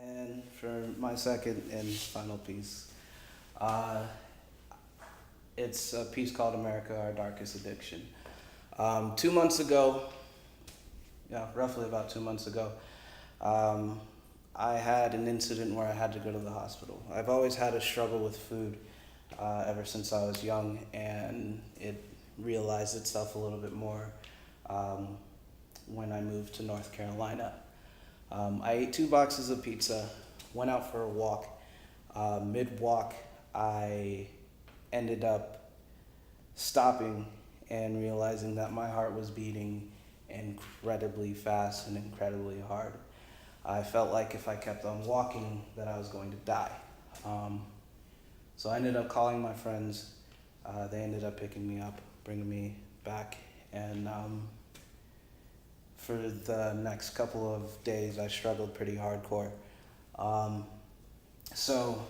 And for my second and final piece, uh, it's a piece called America, Our Darkest Addiction. 2 months ago, yeah, roughly about 2 months ago, um, I had an incident where I had to go to the hospital. I've always had a struggle with food ever since I was young, and it realized itself a little bit more um, when I moved to North Carolina. I ate 2 boxes of pizza, went out for a walk. Mid-walk, I ended up stopping and realizing that my heart was beating incredibly fast and incredibly hard. I felt like if I kept on walking that I was going to die. So I ended up calling my friends. They ended up picking me up, bringing me back, and for the next couple of days I struggled pretty hardcore. So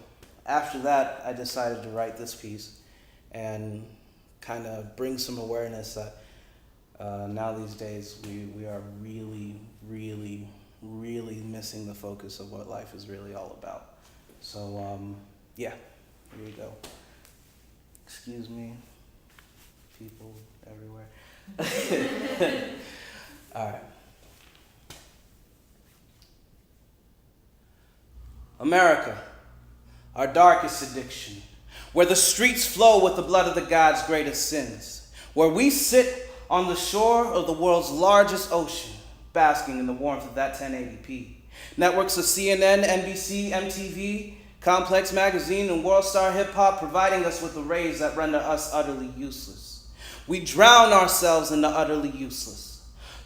after that I decided to write this piece and kind of bring some awareness that now these days we are really missing the focus of what life is really all about. So yeah, here we go. Excuse me, people everywhere. All right. America, our darkest addiction, where the streets flow with the blood of the gods' greatest sins, where we sit on the shore of the world's largest ocean, basking in the warmth of that 1080p. Networks of CNN, NBC, MTV, Complex Magazine, and World Star Hip Hop providing us with the rays that render us utterly useless. We drown ourselves in the utterly useless.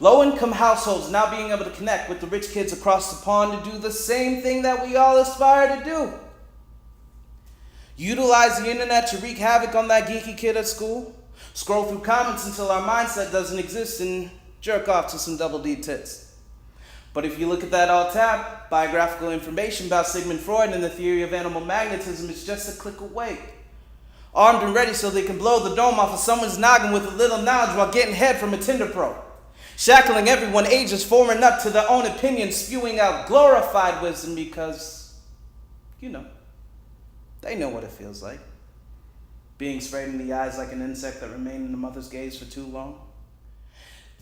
Low-income households now being able to connect with the rich kids across the pond to do the same thing that we all aspire to do. Utilize the internet to wreak havoc on that geeky kid at school. Scroll through comments until our mindset doesn't exist and jerk off to some double D tits. But if you look at that alt-tab, biographical information about Sigmund Freud and the theory of animal magnetism is just a click away. Armed and ready so they can blow the dome off of someone's noggin with a little knowledge while getting head from a Tinder pro. Shackling everyone ages forming up to their own opinions, spewing out glorified wisdom because, they know what it feels like. Being sprayed in the eyes like an insect that remained in the mother's gaze for too long.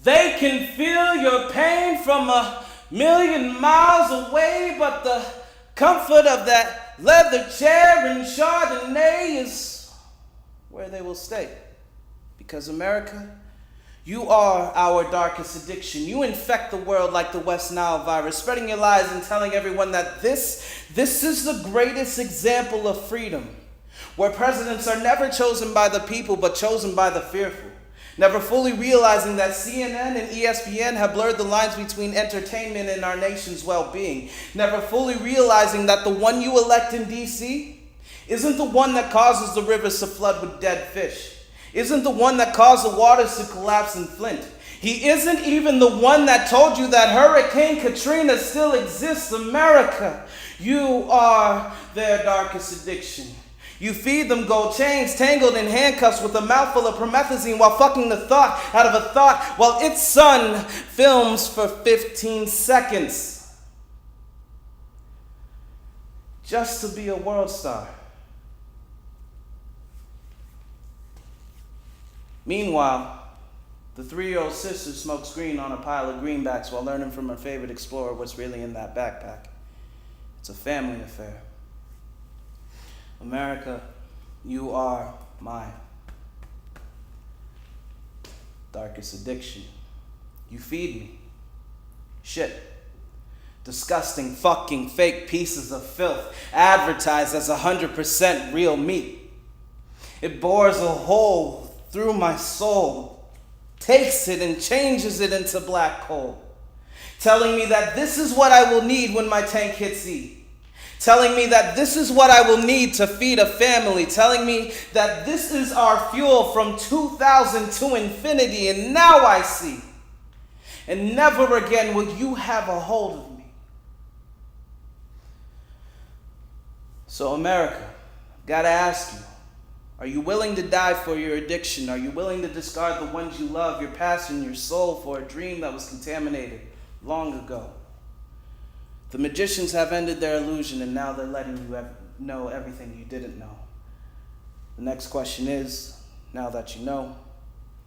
They can feel your pain from a million miles away, but the comfort of that leather chair and Chardonnay is where they will stay. Because America, you are our darkest addiction. You infect the world like the West Nile virus, spreading your lies and telling everyone that this is the greatest example of freedom, where presidents are never chosen by the people but chosen by the fearful. Never fully realizing that CNN and ESPN have blurred the lines between entertainment and our nation's well-being. Never fully realizing that the one you elect in D.C. isn't the one that causes the rivers to flood with dead fish. Isn't the one that caused the waters to collapse in Flint. He isn't even the one that told you that Hurricane Katrina still exists. America, you are their darkest addiction. You feed them gold chains tangled in handcuffs with a mouthful of promethazine while fucking the thought out of a thought while its son films for 15 seconds. Just to be a world star. Meanwhile, the 3-year-old sister smokes green on a pile of greenbacks while learning from her favorite explorer what's really in that backpack. It's a family affair. America, you are my darkest addiction. You feed me shit. Disgusting fucking fake pieces of filth advertised as 100% real meat. It bores a hole through my soul, takes it and changes it into black coal, telling me that this is what I will need when my tank hits E. Telling me that this is what I will need to feed a family. Telling me that this is our fuel from 2000 to infinity. And now I see. And never again will you have a hold of me. So America, I've got to ask you, are you willing to die for your addiction? Are you willing to discard the ones you love, your passion, your soul for a dream that was contaminated long ago? The magicians have ended their illusion, and now they're letting you know everything you didn't know. The next question is, now that you know,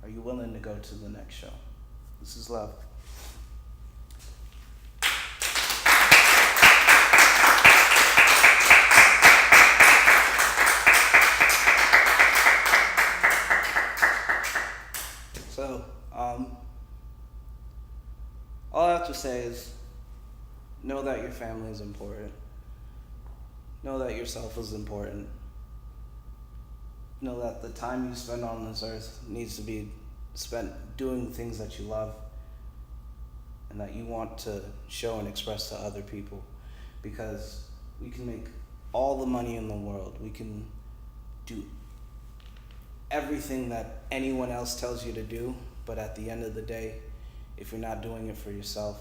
are you willing to go to the next show? This is love. So, all I have to say is, know that your family is important. Know that yourself is important. Know that the time you spend on this earth needs to be spent doing things that you love and that you want to show and express to other people, because we can make all the money in the world. We can do everything that anyone else tells you to do, but at the end of the day, if you're not doing it for yourself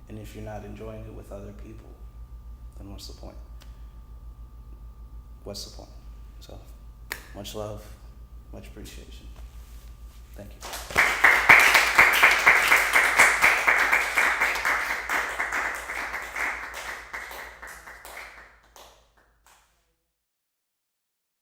and if you're not enjoying it with other people, then what's the point? What's the point? So, much love, much appreciation. Thank you.